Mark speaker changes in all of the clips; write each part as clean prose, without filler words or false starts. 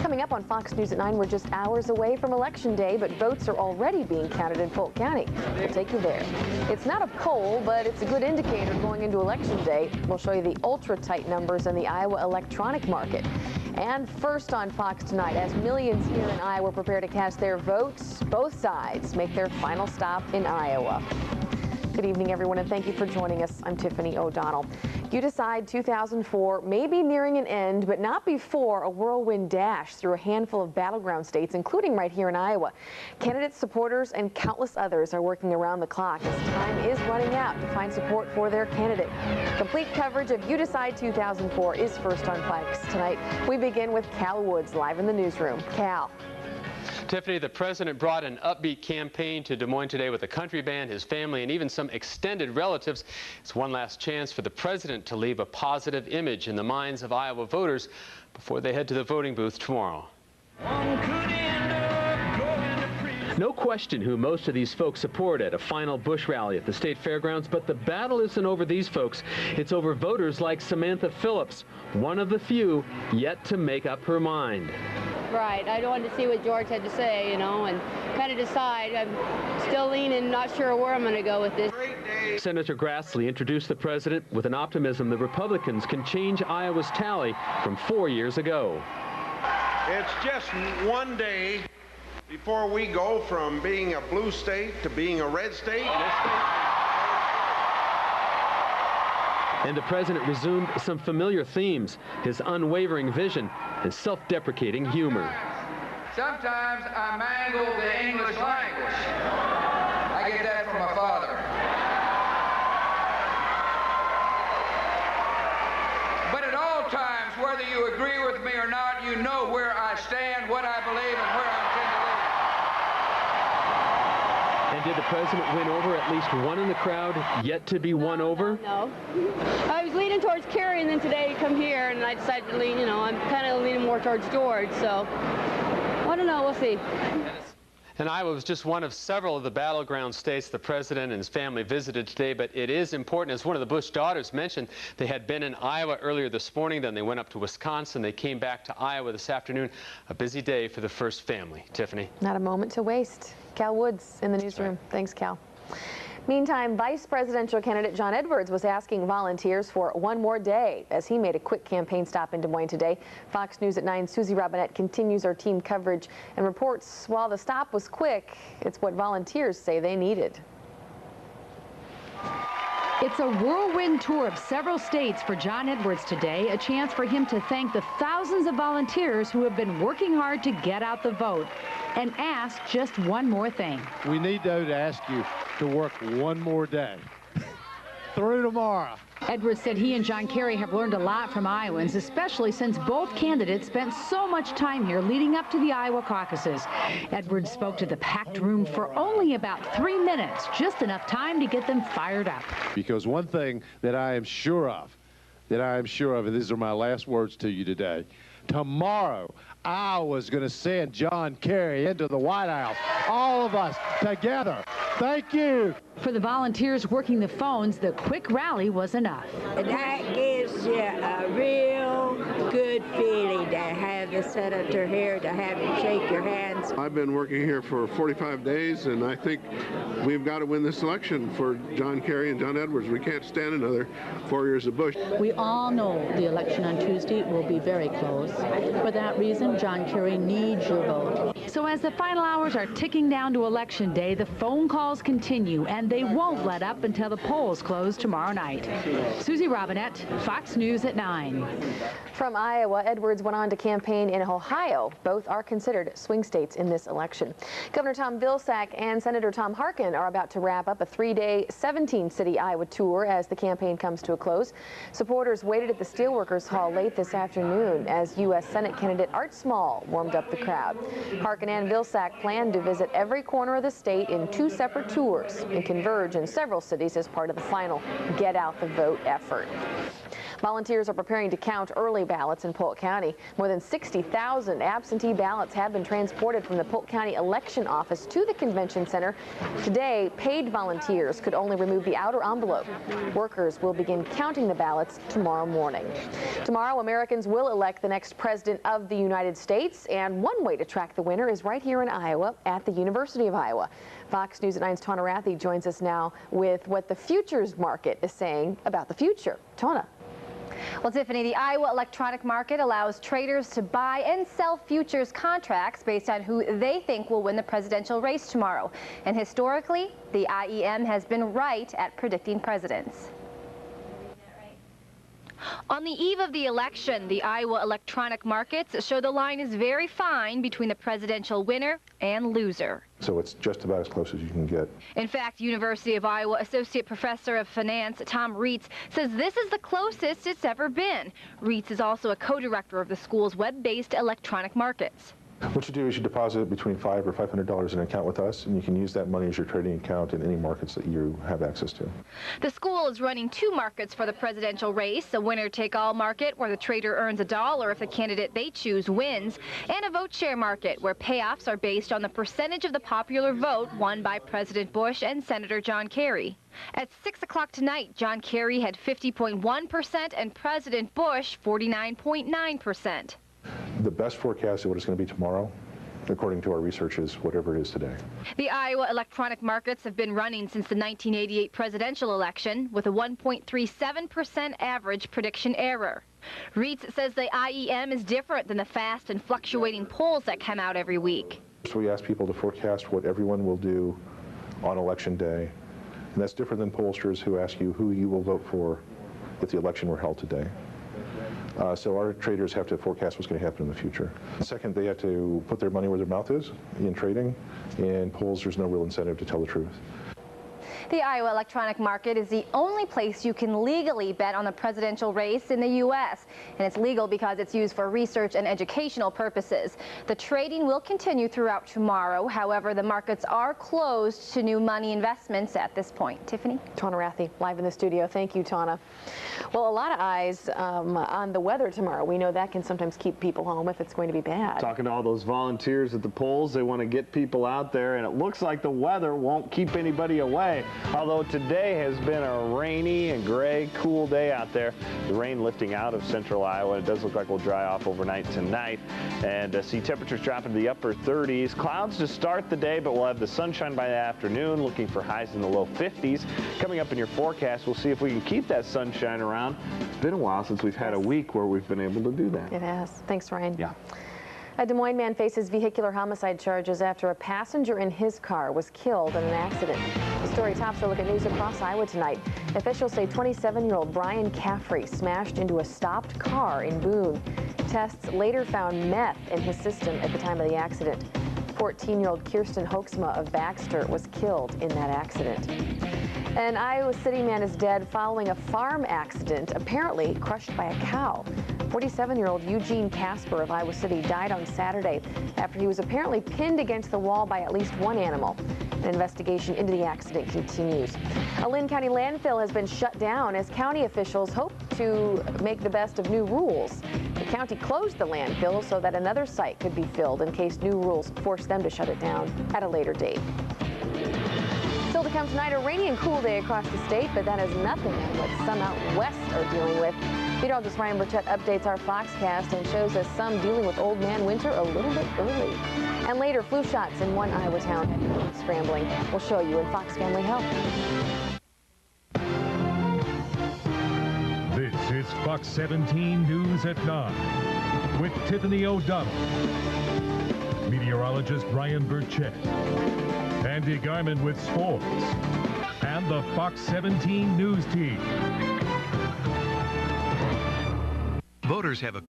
Speaker 1: Coming up on Fox News at 9, we're just hours away from Election Day, but votes are already being counted in Polk County. We'll take you there. It's not a poll, but it's a good indicator going into Election Day. We'll show you the ultra-tight numbers in the Iowa electronic market. And first on Fox tonight, as millions here in Iowa prepare to cast their votes, both sides make their final stop in Iowa. Good evening, everyone, and thank you for joining us. I'm Tiffany O'Donnell. You Decide 2004 may be nearing an end, but not before a whirlwind dash through a handful of battleground states, including right here in Iowa. Candidates, supporters, and countless others are working around the clock as time is running out to find support for their candidate. Complete coverage of You Decide 2004 is first on Fox tonight. We begin with Cal Woods live in the newsroom. Cal.
Speaker 2: Tiffany, the president brought an upbeat campaign to Des Moines today with a country band, his family, and even some extended relatives. It's one last chance for the president to leave a positive image in the minds of Iowa voters before they head to the voting booth tomorrow. No question who most of these folks support at a final Bush rally at the state fairgrounds, but the battle isn't over these folks. It's over voters like Samantha Phillips, one of the few yet to make up her mind.
Speaker 3: Right. I wanted to see what George had to say, you know, and kind of decide. I'm still leaning, not sure where I'm going to go with this.
Speaker 2: Senator Grassley introduced the president with an optimism the Republicans can change Iowa's tally from 4 years ago.
Speaker 4: It's just one day before we go from being a blue state to being a red state.
Speaker 2: And the president resumed some familiar themes, his unwavering vision and self-deprecating humor.
Speaker 5: Sometimes I mangle the English language. I get that from my father. But at all times, whether you agree with me or not, you know where I stand, what I believe, and where I intend to live.
Speaker 2: And did the president win over at least one in the crowd yet to be won over?
Speaker 3: No. I was leaning towards Kerry, and then today I come here, and I decided to lean, you know, I'm kind of leaning more towards George, so I don't know, we'll see.
Speaker 2: And Iowa was just one of several of the battleground states the president and his family visited today, but it is important, as one of the Bush daughters mentioned, they had been in Iowa earlier this morning, then they went up to Wisconsin, they came back to Iowa this afternoon. A busy day for the first family. Tiffany.
Speaker 1: Not a moment to waste. Cal Woods in the newsroom. Right. Thanks, Cal. Meantime, Vice Presidential candidate John Edwards was asking volunteers for one more day as he made a quick campaign stop in Des Moines today. Fox News at 9's Susie Robinette continues our team coverage and reports while the stop was quick, it's what volunteers say they needed.
Speaker 6: It's a whirlwind tour of several states for John Edwards today, a chance for him to thank the thousands of volunteers who have been working hard to get out the vote, and ask just one more thing.
Speaker 7: We need, though, to ask you to work one more day through tomorrow.
Speaker 6: Edwards said he and John Kerry have learned a lot from Iowans, especially since both candidates spent so much time here leading up to the Iowa caucuses. Edwards spoke to the packed room for only about 3 minutes, just enough time to get them fired up.
Speaker 7: Because one thing that I am sure of, and these are my last words to you today, tomorrow, Iowa's going to send John Kerry into the White House. All of us together. Thank you.
Speaker 6: For the volunteers working the phones, the quick rally was enough.
Speaker 8: That gives you a real good feeling to have the senator here, to have him shake your hands.
Speaker 4: I've been working here for 45 days, and I think we've got to win this election for John Kerry and John Edwards. We can't stand another 4 years of Bush.
Speaker 9: We all know the election on Tuesday will be very close. For that reason, John Kerry needs your vote.
Speaker 6: So as the final hours are ticking down to Election Day, the phone calls continue, and they won't let up until the polls close tomorrow night. Susie Robinette, Fox News at 9.
Speaker 1: From Iowa, Edwards went on to campaign in Ohio. Both are considered swing states in this election. Governor Tom Vilsack and Senator Tom Harkin are about to wrap up a 3-day, 17-city Iowa tour as the campaign comes to a close. Supporters waited at the Steelworkers Hall late this afternoon as U.S. Senate candidate Art Small warmed up the crowd. Harkin and Vilsack plan to visit every corner of the state in 2 separate tours and converge in several cities as part of the final Get Out the Vote effort. Volunteers are preparing to count early ballots in Polk County. More than 60,000 absentee ballots have been transported from the Polk County Election Office to the Convention Center. Today, paid volunteers could only remove the outer envelope. Workers will begin counting the ballots tomorrow morning. Tomorrow, Americans will elect the next president of the United States, and one way to track the winner is right here in Iowa at the University of Iowa. Fox News at 9's Tawna Rathie joins us now with what the futures market is saying about the future. Tawna.
Speaker 10: Well, Tiffany, the Iowa electronic market allows traders to buy and sell futures contracts based on who they think will win the presidential race tomorrow. And historically, the IEM has been right at predicting presidents. On the eve of the election, the Iowa electronic markets show the line is very fine between the presidential winner and loser.
Speaker 11: So it's just about as close as you can get.
Speaker 10: In fact, University of Iowa Associate Professor of Finance Tom Reitz says this is the closest it's ever been. Reitz is also a co-director of the school's web-based electronic markets.
Speaker 11: What you do is you deposit between $500 or $500 in an account with us, and you can use that money as your trading account in any markets that you have access to.
Speaker 10: The school is running two markets for the presidential race, a winner-take-all market where the trader earns $1 if the candidate they choose wins, and a vote share market where payoffs are based on the percentage of the popular vote won by President Bush and Senator John Kerry. At 6 o'clock tonight, John Kerry had 50.1% and President Bush 49.9%.
Speaker 11: The best forecast of what it's going to be tomorrow, according to our research, is whatever it is today.
Speaker 10: The Iowa electronic markets have been running since the 1988 presidential election with a 1.37% average prediction error. Reitz says the IEM is different than the fast and fluctuating polls that come out every week.
Speaker 11: So we ask people to forecast what everyone will do on election day, and that's different than pollsters who ask you who you will vote for if the election were held today. So our traders have to forecast what's going to happen in the future. Second, they have to put their money where their mouth is in trading. In polls, there's no real incentive to tell the truth.
Speaker 10: The Iowa electronic market is the only place you can legally bet on the presidential race in the U.S. And it's legal because it's used for research and educational purposes. The trading will continue throughout tomorrow. However, the markets are closed to new money investments at this point. Tiffany?
Speaker 1: Tawna Rathie, live in the studio. Thank you, Tawna. Well, a lot of eyes on the weather tomorrow. We know that can sometimes keep people home if it's going to be bad.
Speaker 12: Talking to all those volunteers at the polls, they want to get people out there, and it looks like the weather won't keep anybody away. Although today has been a rainy and gray, cool day out there. The rain lifting out of central Iowa. It does look like we'll dry off overnight tonight. And see temperatures dropping to the upper 30s. Clouds to start the day, but we'll have the sunshine by the afternoon, looking for highs in the low 50s. Coming up in your forecast, we'll see if we can keep that sunshine around. It's been a while since we've had a week where we've been able to do that.
Speaker 1: It has. Thanks, Ryan.
Speaker 12: Yeah.
Speaker 1: A Des Moines man faces vehicular homicide charges after a passenger in his car was killed in an accident. The story tops a look at news across Iowa tonight. Officials say 27-year-old Brian Caffrey smashed into a stopped car in Boone. Tests later found meth in his system at the time of the accident. 14-year-old Kirsten Hoeksma of Baxter was killed in that accident. An Iowa City man is dead following a farm accident, apparently crushed by a cow. 47-year-old Eugene Casper of Iowa City died on Saturday after he was apparently pinned against the wall by at least one animal. An investigation into the accident continues. A Linn County landfill has been shut down as county officials hope to make the best of new rules. The county closed the landfill so that another site could be filled in case new rules force them to shut it down at a later date. Still to come tonight, a rainy and cool day across the state, but that is nothing on what some out west are dealing with. Meteorologist Ryan Burchett updates our Foxcast and shows us some dealing with old man winter a little bit early. And later, flu shots in one Iowa town scrambling. We'll show you in Fox Family Health.
Speaker 13: This is Fox 17 News at 9 with Tiffany O'Donnell, meteorologist Ryan Burchett, Andy Garman with sports, and the Fox 17 News team.
Speaker 14: Voters have a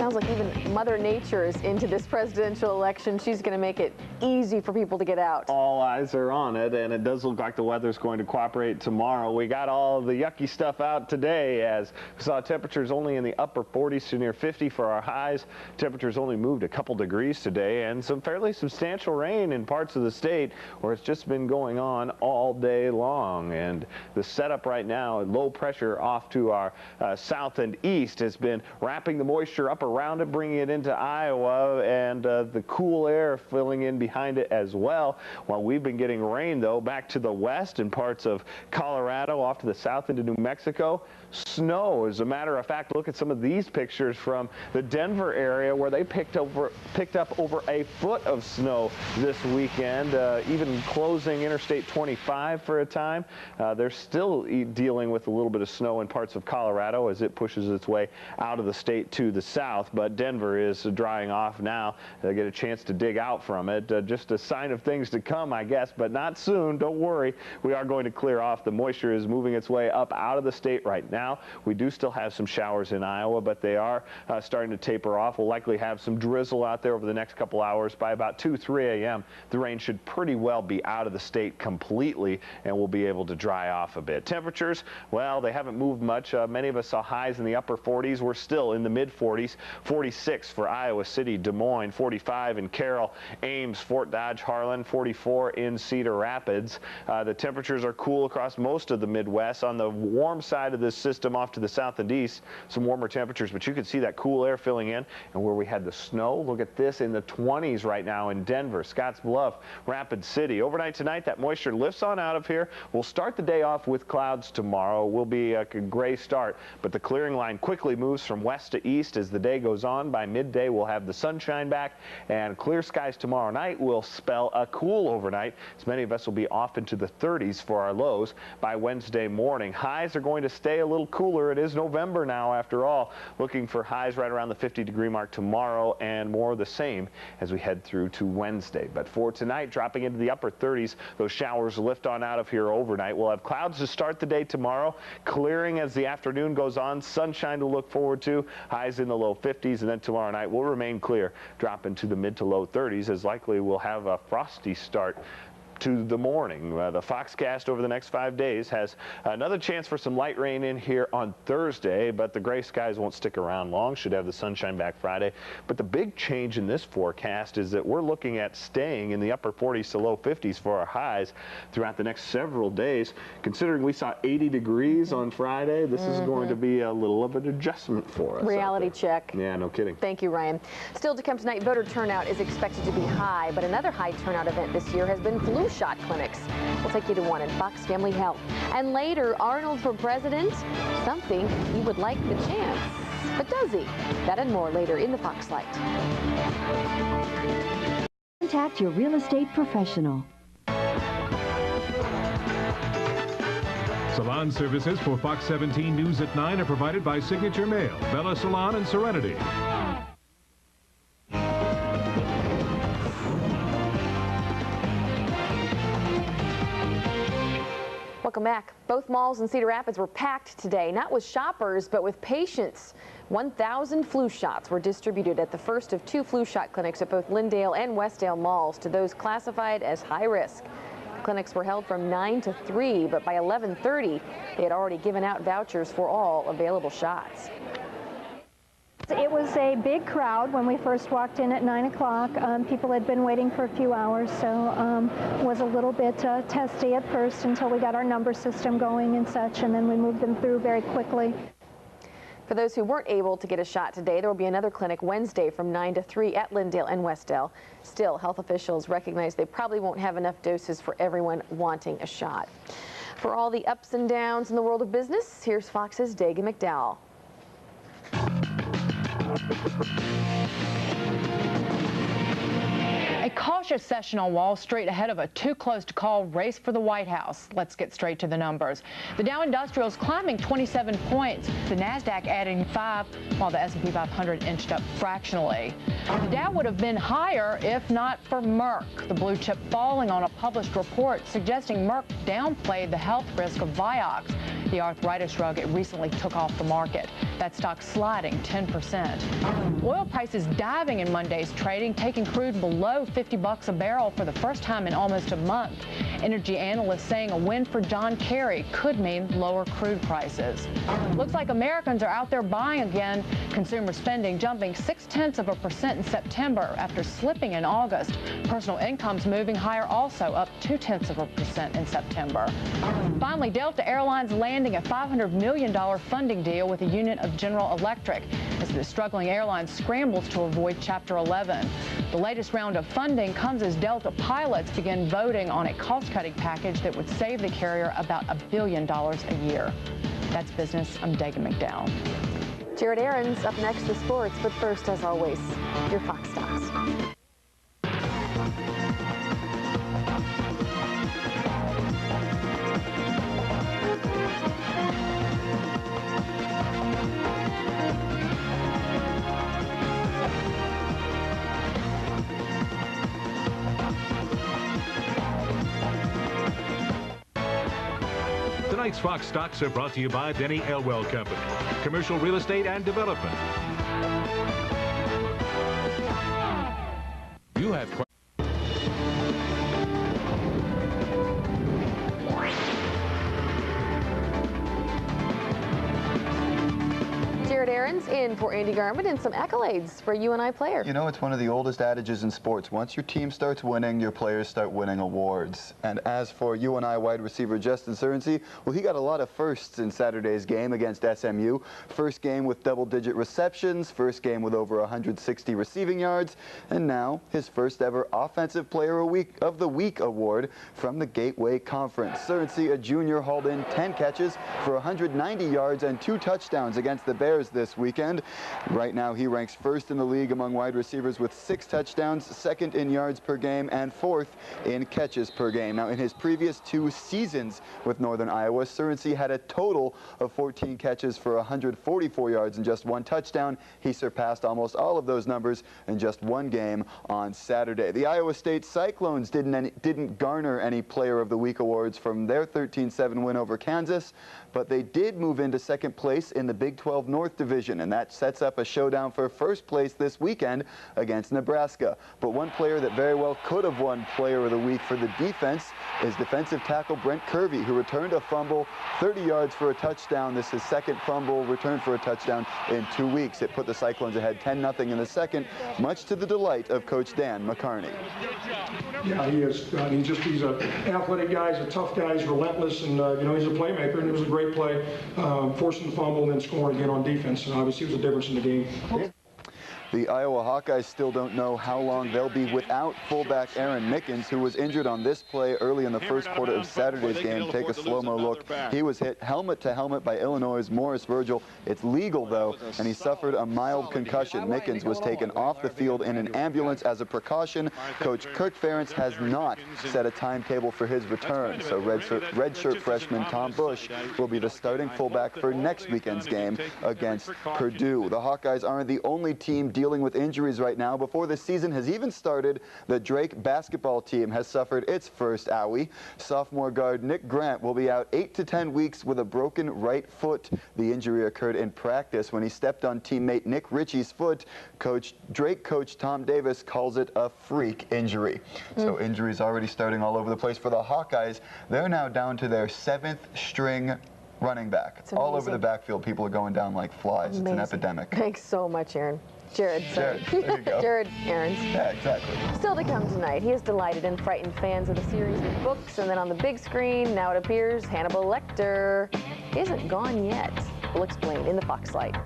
Speaker 1: Sounds like even Mother Nature is into this presidential election. She's going to make it easy for people to get out.
Speaker 12: All eyes are on it, and it does look like the weather's going to cooperate tomorrow. We got all the yucky stuff out today, as we saw temperatures only in the upper 40s to near 50 for our highs. Temperatures only moved a couple degrees today, and some fairly substantial rain in parts of the state where it's just been going on all day long. And the setup right now, low pressure off to our south and east, has been wrapping the moisture up around it, bringing it into Iowa, and the cool air filling in behind it as well. While we've been getting rain, though, back to the west in parts of Colorado, off to the south into New Mexico. Snow, as a matter of fact. Look at some of these pictures from the Denver area where they picked up over a foot of snow this weekend, even closing Interstate 25 for a time. They're still dealing with a little bit of snow in parts of Colorado as it pushes its way out of the state to the south, but Denver is drying off now. They'll get a chance to dig out from it. Just a sign of things to come, I guess, but not soon. Don't worry. We are going to clear off. The moisture is moving its way up out of the state right now. We do still have some showers in Iowa, but they are starting to taper off. We'll likely have some drizzle out there over the next couple hours. By about 2-3 a.m., the rain should pretty well be out of the state completely, and we'll be able to dry off a bit. Temperatures, well, they haven't moved much. Many of us saw highs in the upper 40s. We're still in the mid-40s. 46 for Iowa City, Des Moines, 45 in Carroll, Ames, Fort Dodge, Harlan, 44 in Cedar Rapids. The temperatures are cool across most of the Midwest. On the warm side of this system off to the south and east, some warmer temperatures, but you can see that cool air filling in. And where we had the snow, look at this, in the 20s right now in Denver, Scotts Bluff, Rapid City. Overnight tonight, that moisture lifts on out of here. We'll start the day off with clouds tomorrow. Will be a gray start, but the clearing line quickly moves from west to east as the day goes on. By midday, we'll have the sunshine back, and clear skies tomorrow night will spell a cool overnight, as many of us will be off into the 30s for our lows by Wednesday morning. Highs are going to stay a little cooler. It is November now, after all. Looking for highs right around the 50-degree mark tomorrow, and more the same as we head through to Wednesday. But for tonight, dropping into the upper 30s, those showers lift on out of here overnight. We'll have clouds to start the day tomorrow, clearing as the afternoon goes on, sunshine to look forward to, highs in the low 50s, and then tomorrow night will remain clear, drop into the mid to low 30s, as likely we'll have a frosty start to the morning. The Foxcast over the next 5 days has another chance for some light rain in here on Thursday, but the gray skies won't stick around long. Should have the sunshine back Friday. But the big change in this forecast is that we're looking at staying in the upper 40s to low 50s for our highs throughout the next several days. Considering we saw 80 degrees on Friday, this is going to be a little of an adjustment for us.
Speaker 1: Reality check.
Speaker 12: Yeah, no kidding.
Speaker 1: Thank you, Ryan. Still to come tonight, voter turnout is expected to be high, but another high turnout event this year has been flu shot clinics. We'll take you to one in Fox Family Health. And later, Arnold for president, something he would like the chance. But does he? That and more later in the Fox Light.
Speaker 15: Contact your real estate professional.
Speaker 13: Salon services for Fox 17 News at 9 are provided by Signature Mail, Bella Salon, and Serenity.
Speaker 1: Welcome back. Both malls in Cedar Rapids were packed today, not with shoppers, but with patients. 1,000 flu shots were distributed at the first of 2 flu shot clinics at both Lyndale and Westdale malls to those classified as high risk. The clinics were held from 9 to 3, but by 11:30, they had already given out vouchers for all available shots.
Speaker 16: It was a big crowd when we first walked in at 9 o'clock. People had been waiting for a few hours, so it was a little bit testy at first until we got our number system going and such, and then we moved them through very quickly.
Speaker 1: For those who weren't able to get a shot today, there will be another clinic Wednesday from 9 to 3 at Lyndale and Westdale. Still, health officials recognize they probably won't have enough doses for everyone wanting a shot. For all the ups and downs in the world of business, here's Fox's Dagan McDowell.
Speaker 17: A cautious session on Wall Street ahead of a too-close-to-call race for the White House. Let's get straight to the numbers. The Dow Industrials climbing 27 points, the Nasdaq adding 5, while the S&P 500 inched up fractionally. The Dow would have been higher if not for Merck, the blue chip falling on a published report suggesting Merck downplayed the health risk of Vioxx. The arthritis drug it recently took off the market. That stock sliding 10%. Oil prices diving in Monday's trading, taking crude below $50 a barrel for the first time in almost a month. Energy analysts saying a win for John Kerry could mean lower crude prices. Looks like Americans are out there buying again. Consumer spending jumping 0.6% in September after slipping in August. Personal incomes moving higher, also up 0.2% in September. Finally, Delta Airlines landing a $500 million funding deal with a unit of General Electric as the struggling airline scrambles to avoid Chapter 11. The latest round of funding comes as Delta pilots begin voting on a cost-cutting package that would save the carrier about $1 billion a year. That's business. I'm Dagan McDowell.
Speaker 1: Jared Aarons up next with sports, but first, as always, your Fox Stocks.
Speaker 13: Tonight's Fox Stocks are brought to you by Denny Elwell Company, Commercial Real Estate and Development. You have
Speaker 1: Jared Aarons in for Andy Garman and some accolades for UNI player.
Speaker 18: You know, it's one of the oldest adages in sports. Once your team starts winning, your players start winning awards. And as for UNI wide receiver Justin Surnsey, well, he got a lot of firsts in Saturday's game against SMU. First game with double-digit receptions, first game with over 160 receiving yards, and now his first ever Offensive Player of the Week award from the Gateway Conference. Surnsey, a junior, hauled in 10 catches for 190 yards and 2 touchdowns against the Bears this weekend. Right now he ranks first in the league among wide receivers with 6 touchdowns, second in yards per game, and fourth in catches per game. Now in his previous 2 seasons with Northern Iowa, Surnsey had a total of 14 catches for 144 yards and just 1 touchdown. He surpassed almost all of those numbers in just 1 game on Saturday. The Iowa State Cyclones didn't garner any Player of the Week awards from their 13-7 win over Kansas, but they did move into second place in the Big 12 North Division, and that sets up a showdown for first place this weekend against Nebraska. But one player that very well could have won Player of the Week for the defense is defensive tackle Brent Kirby, who returned a fumble, 30 yards for a touchdown. This is his second fumble return for a touchdown in 2 weeks. It put the Cyclones ahead 10-0 in the second, much to the delight of Coach Dan McCarney.
Speaker 19: Yeah, he is. He's an athletic guy. He's a tough guy. He's relentless, and you know, he's a playmaker. And it was a great play, forcing the fumble and then scoring again on defense. And obviously, it was a difference in the game.
Speaker 18: The Iowa Hawkeyes still don't know how long they'll be without fullback Aaron Mickens, who was injured on this play early in the first quarter of Saturday's game. Take a slow-mo look. He was hit helmet to helmet by Illinois' Morris Virgil. It's legal, though, and he suffered a mild concussion. Mickens was taken off the field in an ambulance as a precaution. Coach Kirk Ferentz has not set a timetable for his return, so redshirt freshman Tom Bush will be the starting fullback for next weekend's game against Purdue. The Hawkeyes aren't the only team dealing with injuries right now. Before the season has even started, the Drake basketball team has suffered its first owie. Sophomore guard Nick Grant will be out 8 to 10 weeks with a broken right foot. The injury occurred in practice when he stepped on teammate Nick Ritchie's foot. Drake coach Tom Davis calls it a freak injury. So injuries already starting all over the place for the Hawkeyes. They're now down to their 7th string running back. All over the backfield, people are going down like flies. It's an epidemic.
Speaker 1: Thanks so much, Aaron. Jared, sorry.
Speaker 18: There you go.
Speaker 1: Jared Aarons.
Speaker 18: Yeah, exactly.
Speaker 1: Still to come tonight, he has delighted and frightened fans of the series with books, and then on the big screen, now it appears Hannibal Lecter isn't gone yet. We'll explain in the Fox Light.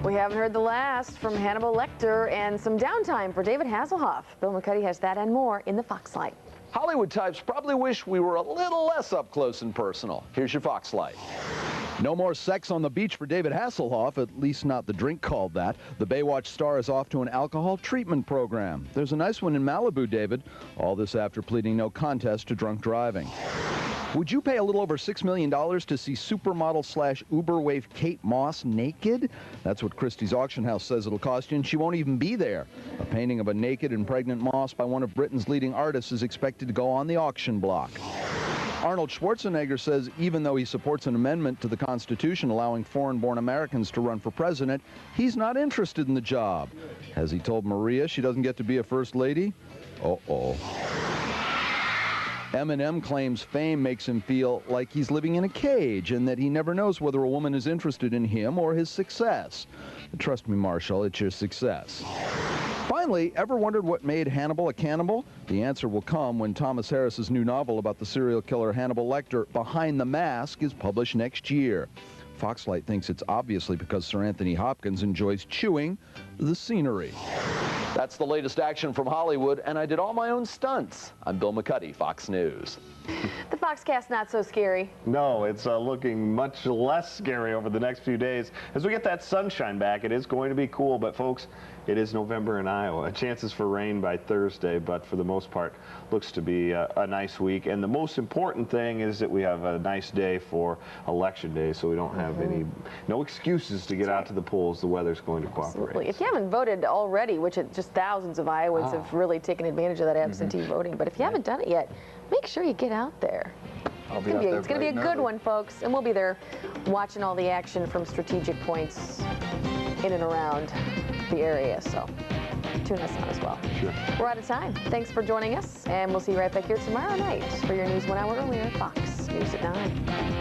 Speaker 1: We haven't heard the last from Hannibal Lecter, and some downtime for David Hasselhoff. Bill McCuddy has that and more in the Fox Light.
Speaker 20: Hollywood types probably wish we were a little less up close and personal. Here's your Fox Light.
Speaker 21: No more sex on the beach for David Hasselhoff, at least not the drink called that. The Baywatch star is off to an alcohol treatment program. There's a nice one in Malibu, David. All this after pleading no contest to drunk driving. Would you pay a little over $6 million to see supermodel / Uber wave Kate Moss naked? That's what Christie's auction house says it'll cost you, and she won't even be there. A painting of a naked and pregnant Moss by one of Britain's leading artists is expected to go on the auction block. Arnold Schwarzenegger says even though he supports an amendment to the Constitution allowing foreign-born Americans to run for president, he's not interested in the job. Has he told Maria she doesn't get to be a first lady? Uh-oh. Eminem claims fame makes him feel like he's living in a cage and that he never knows whether a woman is interested in him or his success. Trust me, Marshall, it's your success. Finally, ever wondered what made Hannibal a cannibal? The answer will come when Thomas Harris's new novel about the serial killer Hannibal Lecter, Behind the Mask, is published next year. Foxlight thinks it's obviously because Sir Anthony Hopkins enjoys chewing the scenery. That's the latest action from Hollywood, and I did all my own stunts. I'm Bill McCuddy, Fox News.
Speaker 1: The Foxcast not so scary.
Speaker 12: No, it's looking much less scary over the next few days. As we get that sunshine back, it is going to be cool, but folks, it is November in Iowa. Chances for rain by Thursday, but for the most part, looks to be a nice week. And the most important thing is that we have a nice day for Election Day, so we don't have no excuses to get out to the polls. The weather's going to cooperate.
Speaker 1: Absolutely. If you haven't voted already, which just thousands of Iowans have really taken advantage of that absentee voting, but if you haven't done it yet, make sure you get out there. It's going to be a good one, folks, and we'll be there watching all the action from strategic points in and around the area, so tune us on as well.
Speaker 12: Sure.
Speaker 1: We're out of time. Thanks for joining us, and we'll see you right back here tomorrow night for your news 1 hour earlier, Fox News at 9.